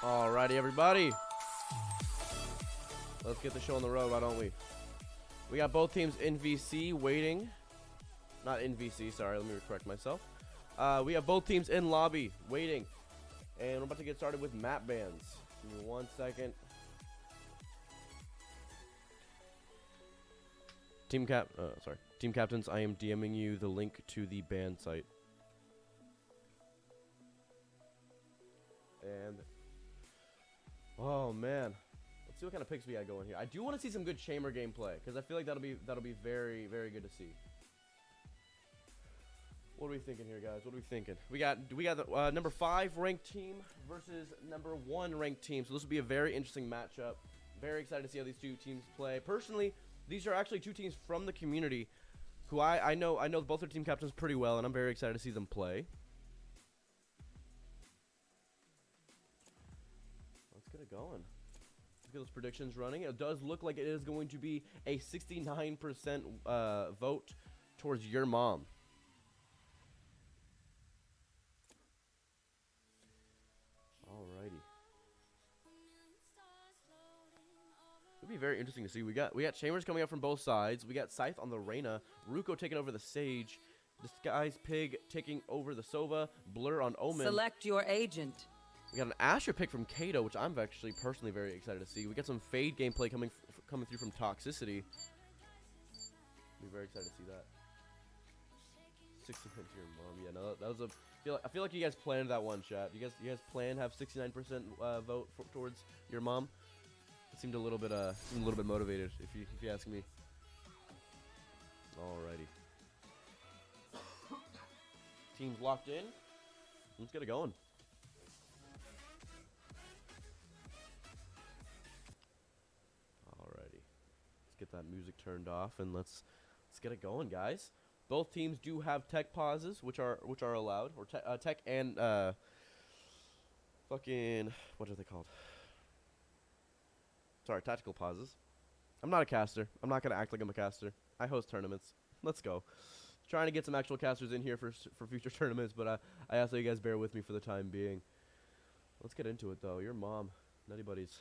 Alrighty, everybody. Let's get the show on the road, why don't we? We got both teams in VC waiting. Not in VC, sorry, let me correct myself. We have both teams in lobby waiting. And we're about to get started with map bans. Give me 1 second. Team captains, I am DMing you the link to the ban site. And oh man, let's see what kind of picks we got going here. I do want to see some good chamber gameplay because I feel like that'll be very good to see. What are we thinking here, guys? What are we thinking? We got the number 5 ranked team versus number 1 ranked team. So this will be a very interesting matchup. Very excited to see how these two teams play. Personally, these are actually two teams from the community who I know both their team captains pretty well, and I'm very excited to see them play. Let's get it going. Let's get those predictions running. It does look like it is going to be a 69% vote towards your mom. Alrighty. It'll be very interesting to see. We got Chambers coming up from both sides. We got Scythe on the Reyna. Ruko taking over the Sage. Disguise Pig taking over the Sova. Blur on Omen. Select your agent. We got an Asher pick from Kato, which I'm actually personally very excited to see. We got some Fade gameplay coming through from Toxicity. Be very excited to see that. 69% to your mom. Yeah, no, that was a. I feel like you guys planned that one, chat. You guys planned have 69% vote towards your mom. It seemed a little bit motivated, if you ask me. Alrighty. Teams locked in. Let's get it going. Alrighty. Let's get that music turned off and let's get it going, guys. Both teams do have tech pauses, which are allowed, or tech and fucking what are they called? Sorry, tactical pauses. I'm not a caster. I'm not gonna act like I'm a caster. I host tournaments. Let's go. Trying to get some actual casters in here for future tournaments, but I ask that you guys bear with me for the time being. Let's get into it though. Your mom, Nutty buddies.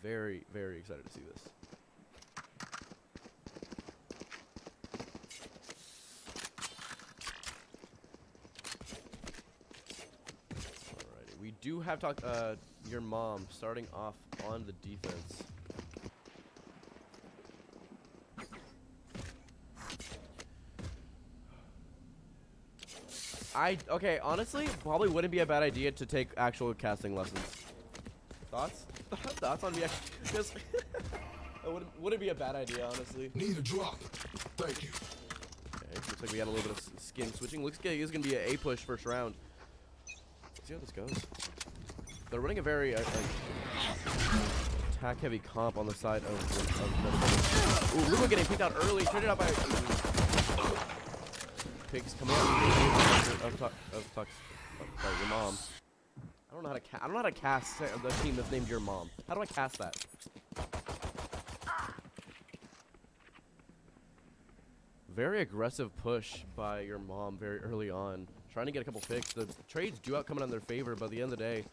Very excited to see this. We do have your mom starting off on the defense. Okay, honestly, probably wouldn't be a bad idea to take actual casting lessons. Thoughts? Thoughts on me? Just wouldn't be a bad idea, honestly. Need a drop. Thank you. Okay, looks like we got a little bit of skin switching. Looks like it's gonna be an A push first round. Let's see how this goes. They're running a very attack-heavy comp on the side of Ooh, Ruko getting picked out early. Traded out by Pigs coming out sorry, your mom. I don't know how to cast the team that's named your mom. How do I cast that? Very aggressive push by your mom very early on. Trying to get a couple picks. The trades do out coming on their favor, but at the end of the day,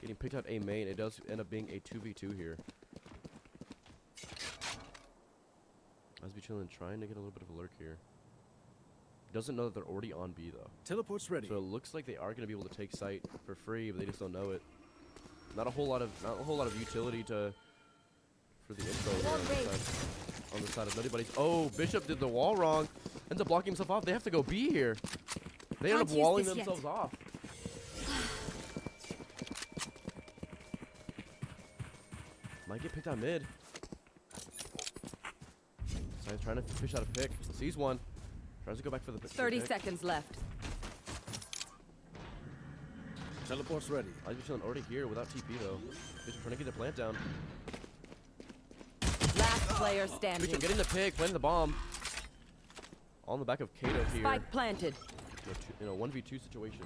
getting picked out A main, it does end up being a 2v2 here. Let's be chilling, trying to get a little bit of a lurk here. Doesn't know that they're already on B though. Teleport's ready. So it looks like they are going to be able to take site for free, but they just don't know it. Not a whole lot of utility for the info here on the side of Nutty buddies. Oh, Bishop did the wall wrong. Ends up blocking himself off. They have to go B here. They end up walling themselves off. Might get picked out mid. So he's trying to fish out a pick. Sees one. Tries to go back for the 30 seconds left. Teleport's ready. I'd be chilling already here without TP though. Bishop trying to get the plant down. Last player standing. Bishop getting the pick, planting the bomb. On the back of Kato here. Spike planted. In a 1v2 situation.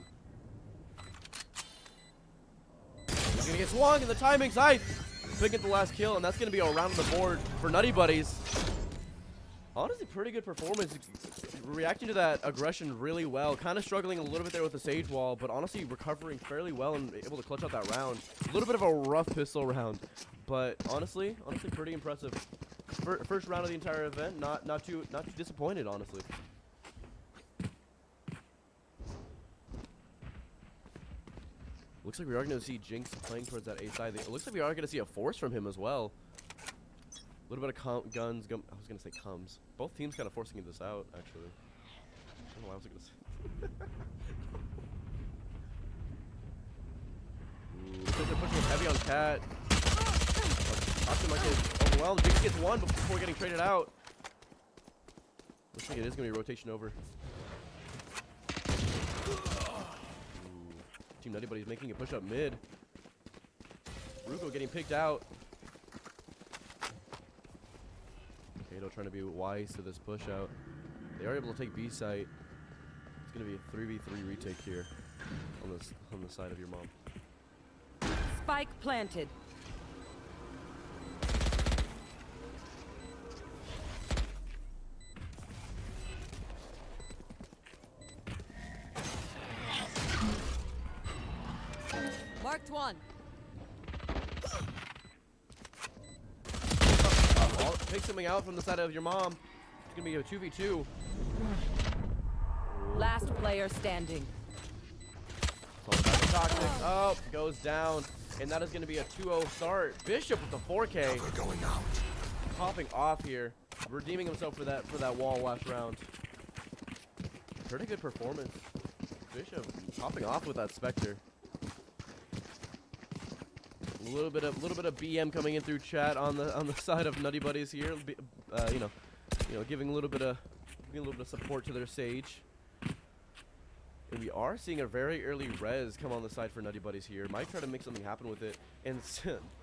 He's gonna get swung in the timing side. Picking the last kill, and that's gonna be a round on the board for Nutty buddies. Honestly, pretty good performance. Reacting to that aggression really well. Kind of struggling a little bit there with the Sage Wall, but honestly recovering fairly well and able to clutch out that round. A little bit of a rough pistol round, but honestly pretty impressive. First round of the entire event, not too disappointed, honestly. Looks like we are going to see Jinx playing towards that A side. It looks like we are going to see a force from him as well. A little bit of guns. I was going to say comes. Both teams kind of forcing this out, actually. I don't know why I was going to say. Ooh, looks like they're pushing heavy on Cat. Option might get overwhelmed. Jinx gets one before getting traded out. Looks like it is going to be a rotation over. Team Nuddy, but he's making a push up mid. Ruko getting picked out. Kato trying to be wise to this push out. They are able to take B site. It's going to be a 3v3 retake here on the side of your mom. Spike planted. Marked one. Pick something out from the side of your mom. It's going to be a 2v2. Last player standing. Toxic. Oh, goes down. And that is going to be a 2-0 start. Bishop with the 4K. Cover going out. Popping off here. Redeeming himself for that wall last round. Pretty good performance. Bishop popping off with that Spectre. A little bit of BM coming in through chat on the side of Nutty Buddies here. You know, giving a little bit of support to their Sage. And we are seeing a very early res come on the side for Nutty Buddies here. Might try to make something happen with it. And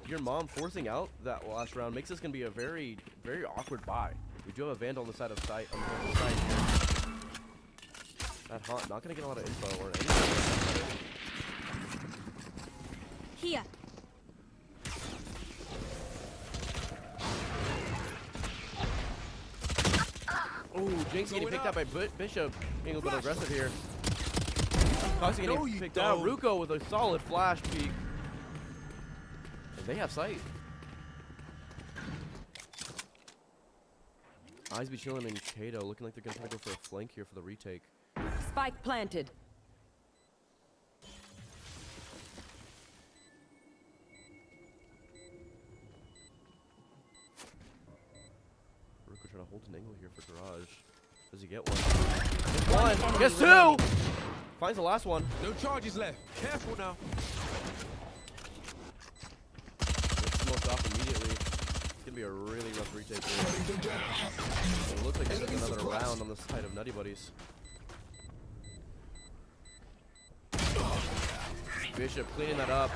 your mom forcing out that last round makes this gonna be a very, very awkward buy. We do have a Vandal on the side of site on the side here. That Haunt not gonna get a lot of info or anything. Here. Oh, Jinx getting picked out by Bishop, being a little bit aggressive here. Toxic getting picked out. Ruko with a solid flash peek. And they have sight. Eyes be chilling in Kato, looking like they're gonna try to go for a flank here for the retake. Spike planted. Ruko trying to hold an angle here for Garage. Does he get one? Gets one! Gets two! Finds the last one. No charges left. Careful now. Gets smoked off immediately. It's gonna be a really rough retake here. It looks like this is another round on the side of Nutty Buddies. Bishop cleaning that up.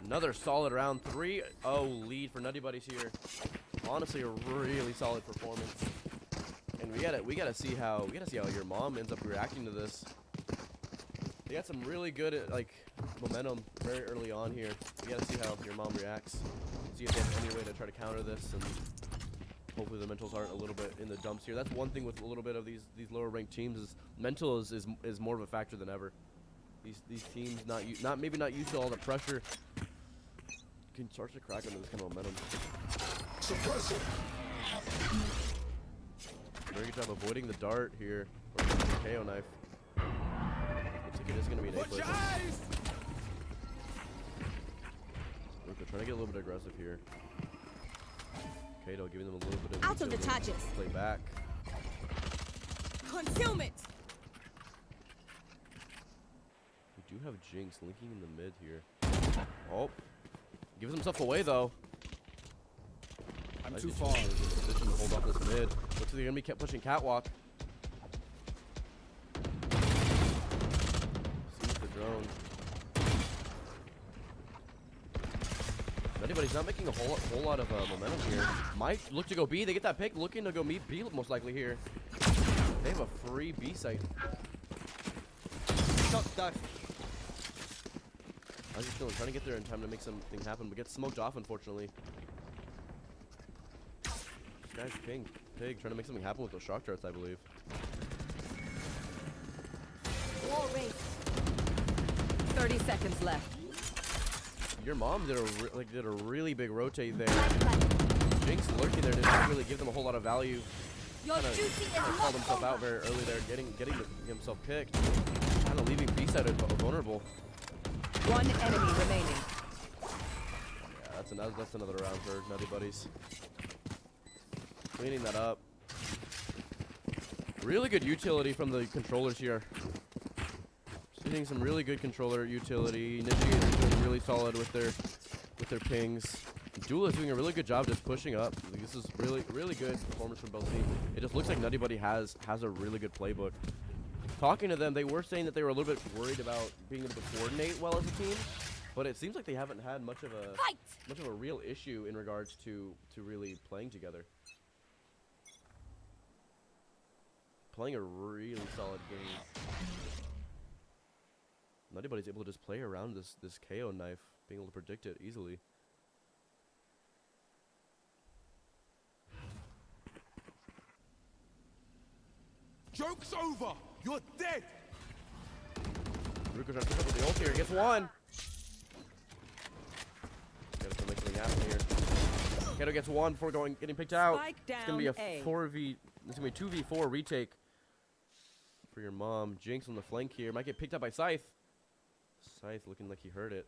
Another solid round. 3-0 lead for Nutty Buddies here. Honestly, a really solid performance. And we gotta see how your mom ends up reacting to this. They got some really good momentum very early on here. We gotta see how your mom reacts. See if there's any way to try to counter this, and hopefully the mentals aren't a little bit in the dumps here. That's one thing with a little bit of these lower ranked teams is mental is more of a factor than ever. These teams maybe not used to all the pressure can start to crack under this kind of momentum. Suppressor. Very good job avoiding the dart here. Or the KO knife. Looks like it is going to be an A play. Ruko trying to get a little bit aggressive here. Kato giving them a little bit of out of the touches. Play back. Concealment. We do have Jinx linking in the mid here. Oh. Gives himself away though. I'm too far. Position to hold off this mid. Looks like they're gonna be kept pushing catwalk. Sees the drone. Anybody's not making a whole lot of momentum here. Might look to go B. They get that pick. Looking to go meet B most likely here. They have a free B site. Shot that. How's he feeling? Trying to get there in time to make something happen, but gets smoked off unfortunately. Just guy's pig trying to make something happen with those shock darts, I believe. Wall race. 30 seconds left. Your mom did a really big rotate there. Jinx lurking there didn't really give them a whole lot of value. Your Kinda duty is called himself out very early there, getting himself picked. Kind of leaving B-side vulnerable. one enemy remaining. Yeah, that's another round for Nutty Buddies. Cleaning that up. Really good utility from the controllers here. Seeing some really good controller utility. Nuddy is doing really solid with their pings. Dula is doing a really good job just pushing up. Like, this is really good performance from both teams. It just looks like Nutty Buddy has a really good playbook. Talking to them, they were saying that they were a little bit worried about being able to coordinate well as a team, but it seems like they haven't had much of a real issue in regards to really playing together. Playing a really solid game. Nutty Buddy's able to just play around this KO knife, being able to predict it easily. Joke's over. You're dead. Ruko trying to pick up with the ult here. Gets one. Gotta make something happen here. Kato gets one before getting picked out. It's gonna be a 4v. It's gonna be a 2v4 retake for your mom. Jinx on the flank here. Might get picked up by Scythe. Scythe looking like he heard it.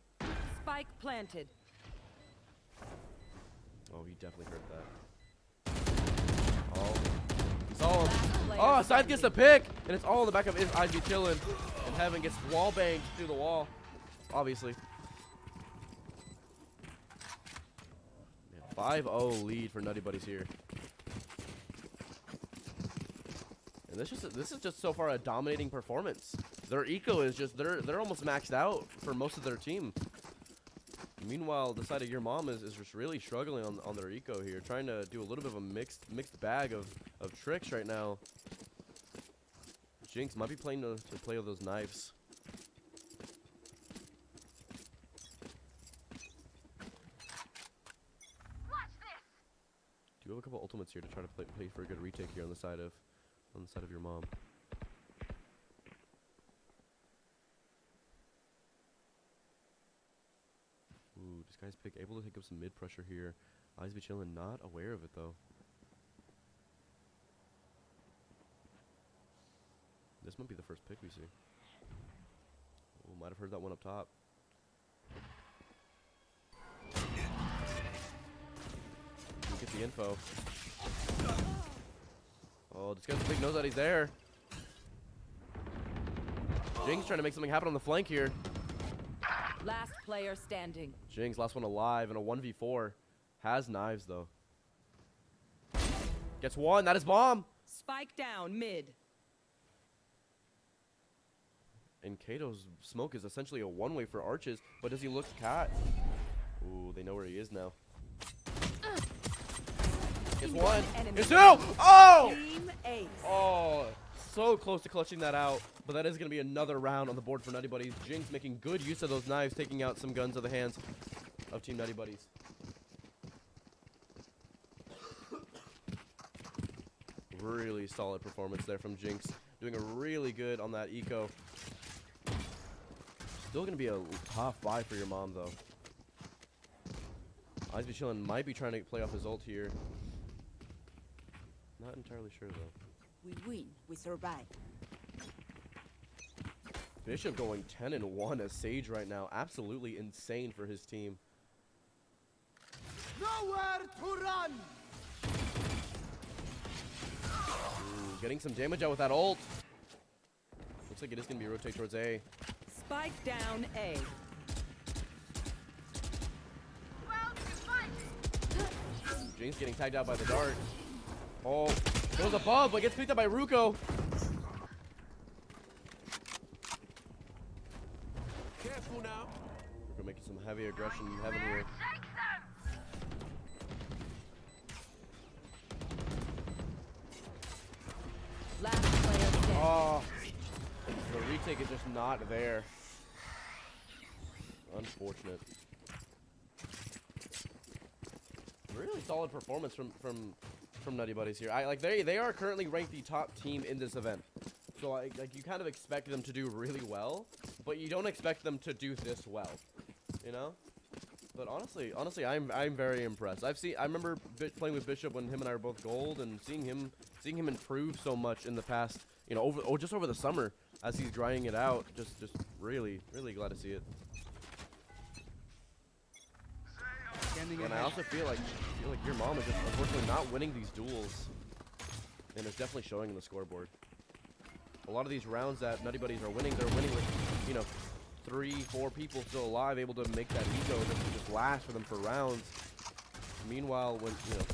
Spike planted. Oh, he definitely heard that. Oh, he saw him. Oh, Scythe gets the pick, and it's all in the back of his eyes. Be chilling, and Heaven gets wall banged through the wall. Obviously. 5-0 lead for Nutty Buddies here. And this is just so far a dominating performance. Their eco is just they're almost maxed out for most of their team. Meanwhile, the side of your mom is just really struggling on their eco here, trying to do a little bit of a mixed bag of tricks right now. Jinx might be playing to play with those knives. Do have a couple ultimates here to try to play for a good retake here on the side of your mom. Ooh, this guy's able to take up some mid pressure here. Eyes be chilling, not aware of it though. This might be the first pick we see. Oh, might have heard that one up top. You get the info. Oh, this guy's a big nose that he's there. Jinx trying to make something happen on the flank here. Last player standing. Jinx, last one alive in a 1v4. Has knives though. Gets one, that is bomb. Spike down mid. And Kato's smoke is essentially a one-way for Arches, but does he look cat? Ooh, they know where he is now. Gets one. Gets two! Oh! Team ace. Oh, so close to clutching that out. But that is going to be another round on the board for Nutty Buddies. Jinx making good use of those knives, taking out some guns of the hands of Team Nutty Buddies. Really solid performance there from Jinx. Doing a really good on that eco. Still going to be a tough buy for your mom, though. Eyes be chillin' might be trying to play off his ult here. Not entirely sure, though. We win. We survive. Bishop going 10-1 as Sage right now. Absolutely insane for his team. Nowhere to run. Ooh, getting some damage out with that ult. Looks like it is going to be rotate towards A. Spike down A. James getting tagged out by the dart. Oh, goes above, but gets picked up by Ruko. Careful now. Ruko making some heavy aggression in Heaven here. Last player standing. Oh, the retake is just not there. Unfortunate. Really solid performance from from Nutty Buddies here. They are currently ranked the top team in this event. So like you kind of expect them to do really well, but you don't expect them to do this well, you know? But honestly, I'm very impressed. I remember playing with Bishop when him and I were both gold, and seeing him improve so much in the past, you know, just over the summer as he's grinding it out. Just really glad to see it. And I also feel like your mom is just unfortunately not winning these duels, and it's definitely showing in the scoreboard. A lot of these rounds that Nutty Buddies are winning, they're winning with, you know, 3-4 people still alive, able to make that eco just last for them for rounds. Meanwhile, when, you know,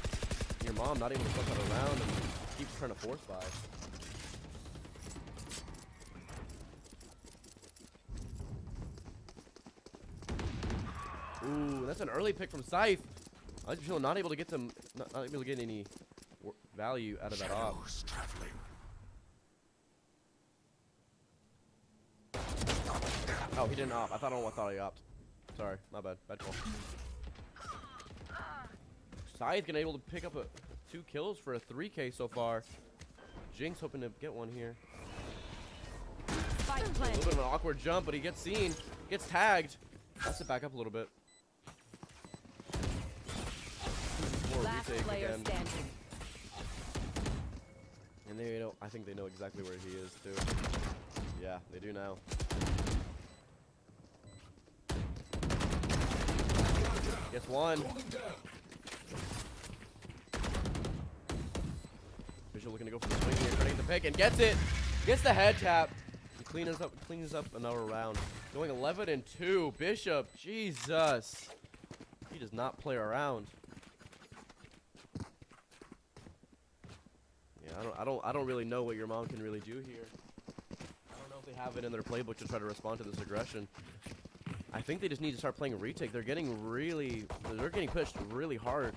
your mom not able to flip out a round and keeps trying to force buy. Ooh, that's an early pick from Scythe. I just feel not able to get them, not able to get any value out of that op. Oh, he didn't op. I thought he opt. Sorry, my bad. Bad call. Scythe gonna able to pick up 2 kills for a 3K so far. Jinx hoping to get one here. A little bit of an awkward jump, but he gets seen, gets tagged. Has to back up a little bit. Last player standing. And they know, I think they know exactly where he is too. Yeah, they do now. Gets one. Bishop looking to go for the swing here, trying to get the pick, and gets it. Gets the head tap. He cleans up another round. Going 11-2. Bishop, Jesus. He does not play around. Yeah, I don't really know what your mom can really do here. I don't know if they have it in their playbook to try to respond to this aggression. I think they just need to start playing retake. They're getting pushed really hard.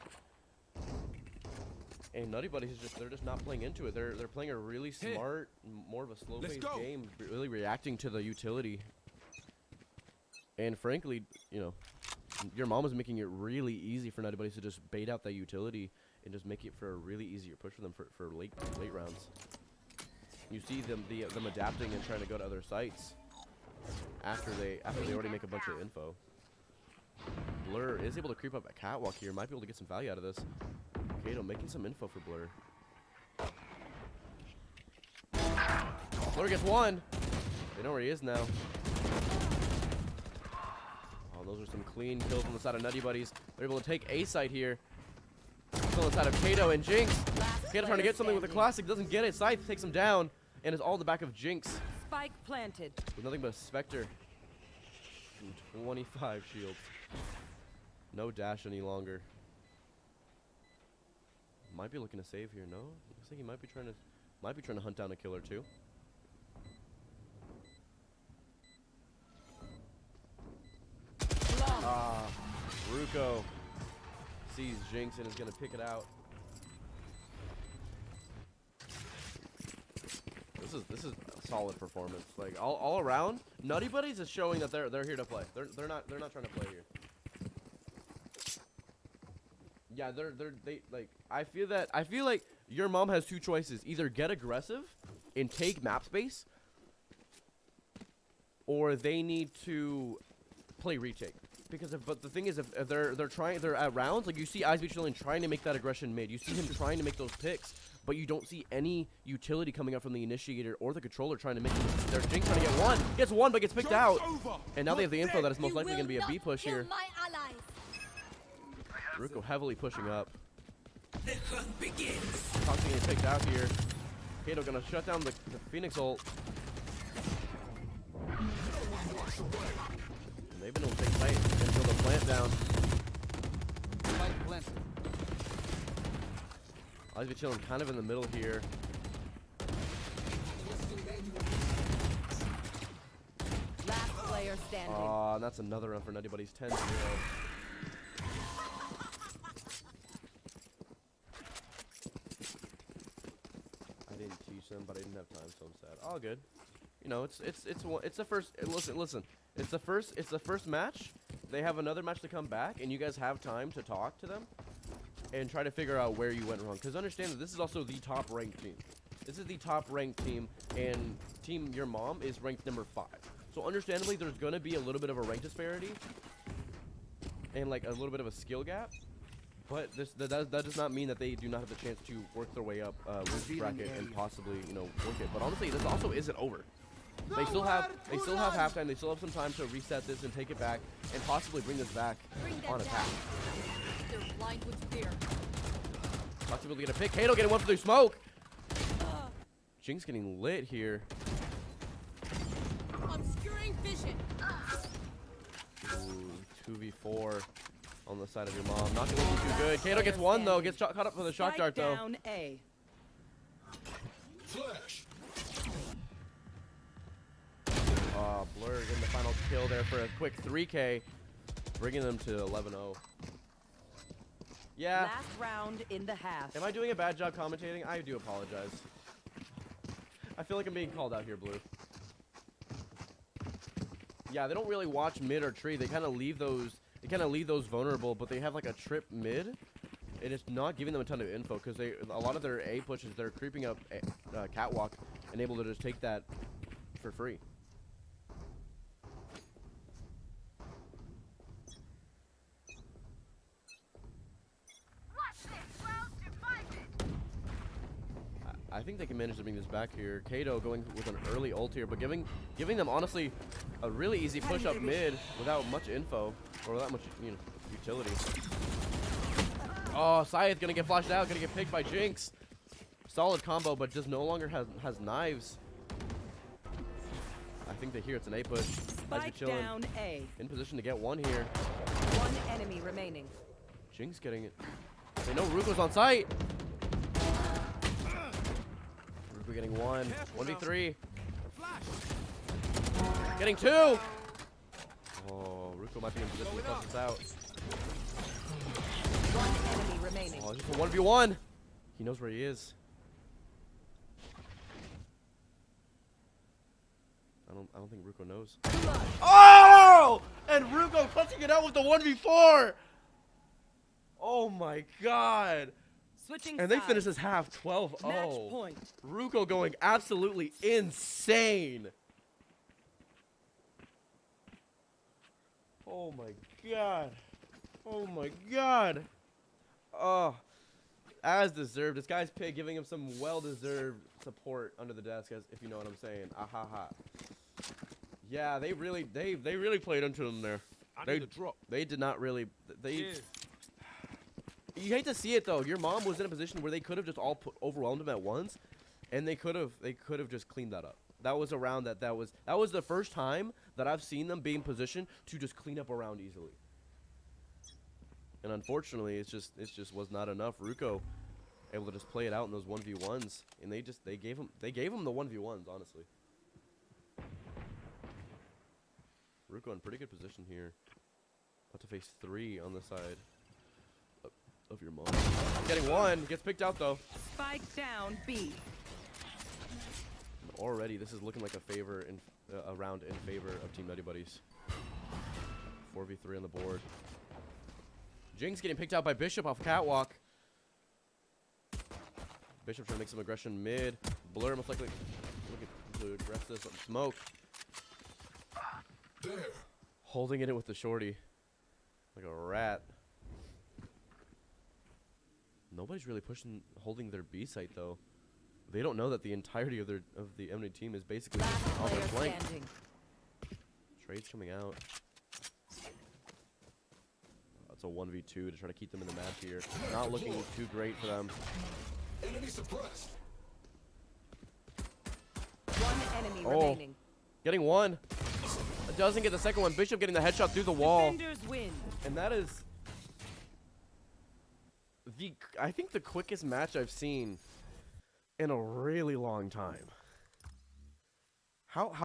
And Nutty Buddies they're just not playing into it. They're playing a really smart, more of a slow-paced game, really reacting to the utility. And frankly, you know, your mom is making it really easy for Nutty Buddies to just bait out that utility and just make it for a really easier push for them for late rounds. You see them adapting and trying to go to other sites after they already make a bunch of info. Blur is able to creep up a catwalk here. Might be able to get some value out of this. Kato making some info for Blur. Blur gets one. They know where he is now. Oh, those are some clean kills on the side of Nutty Buddies. They're able to take A site here. Still on the side of Kato and Jinx. Kato trying to get something with the classic, doesn't get it. Scythe takes him down, and is all in the back of Jinx. Spike planted. With nothing but a Spectre. 25 shields. No dash any longer. Might be looking to save here. No, looks like he might be trying to hunt down a killer too. Ah, Ruko sees Jinx and is gonna pick it out. This is a solid performance. Like all around, Nutty Buddies is showing that they're here to play. They're not trying to play here. Yeah, they like I feel like your mom has 2 choices: either get aggressive and take map space, or they need to play retake. But the thing is, if they're at rounds, like you see Eyes Be Chillin' trying to make that aggression mid. You see him trying to make those picks, but you don't see any utility coming up from the initiator or the controller trying to make their Jinx trying to get one. Gets one, but gets picked out. And now they have the info that it's most likely going to be a B push here. Ruko heavily pushing up. The hunt begins. Toxic getting picked out here. Kato gonna shut down the Phoenix ult. And they've been able to take fight until the plant down. Eyes Be Chillin' kind of in the middle here. Last player standing. Aw, and that's another run for Nutty Buddies. 10-0. But I didn't have time, so I'm sad. All good. You know, it's the first. Listen. It's the first match. They have another match to come back, and you guys have time to talk to them. and try to figure out where you went wrong. Because understand that this is also the top ranked team. This is the top ranked team, and team your mom is ranked number 5. So understandably, there's gonna be a little bit of a rank disparity and like a little bit of a skill gap. But that does not mean that they do not have the chance to work their way up with the bracket and possibly, you know, work it. But honestly, this also isn't over. They still have halftime. They still have some time to reset this and take it back and possibly bring this back on attack. They're blind with fear. Possibly get a pick. Kato getting one through smoke. Jinx getting lit here. Obscuring vision. Ooh, 2v4 on the side of your mom. Not looking too good. Kato gets one though. Gets caught up with a shock dart though. Down A. Flash. Blur getting the final kill there for a quick 3K, bringing them to 11-0. Yeah. Last round in the half. Am I doing a bad job commentating? I do apologize. I feel like I'm being called out here, Blue. Yeah, they don't really watch mid or tree. They kind of leave those. They kind of leave those vulnerable, but they have like a trip mid, and it's not giving them a ton of info because a lot of their A pushes, they're creeping up catwalk and able to just take that for free. I think they can manage to bring this back here. Kato going with an early ult here, but giving them honestly a really easy push up mid without much info or without much, you know, utility. Oh, Scythe gonna get flashed out, gonna get picked by Jinx. Solid combo, but just no longer has knives. I think they hear it's an A push. Spike down A. In position to get one here. One enemy remaining. Jinx getting it. They know Ruko's on site. We're getting one. 1v3. Getting 2. Oh, Ruko might be in position to toss this out. One enemy remaining. Oh, just a 1v1. He knows where he is. I don't think Ruko knows. Oh! And Ruko clutching it out with the 1v4. Oh my god. Switching And they sides. finish this half 12-0. Match point. Ruko going absolutely insane. Oh my god. Oh my god. Oh, as deserved. This guy's pig giving him some well-deserved support under the desk, if you know what I'm saying. Ahaha. Yeah, they really played into him there. I need a drop. They did not really. You hate to see it though. Your mom was in a position where they could have just all overwhelmed him at once, and they could have just cleaned that up. That was a round that was the first time that I've seen them be in position to just clean up a round easily. And unfortunately, it just was not enough. Ruko able to just play it out in those 1v1s, and they gave him the 1v1s honestly. Ruko in pretty good position here. About to face 3 on the side of your mom. Getting 1, gets picked out though. Spike down B. And already this is looking like a round in favor of Team Nuddy Buddies. 4v3 on the board. Jinx getting picked out by Bishop off catwalk. Bishop trying to make some aggression mid. Blur most likely looking to address this on smoke. Holding it in with the shorty. Like a rat. Nobody's really holding their B site though. They don't know that the entirety of the enemy team is basically on their flank. Trades coming out. That's a 1v2 to try to keep them in the match here. Not looking too great for them. Enemy suppressed. One enemy remaining. Getting 1. Doesn't get the second one. Bishop getting the headshot through the wall. Defenders win. And that is I think the quickest match I've seen in a really long time. How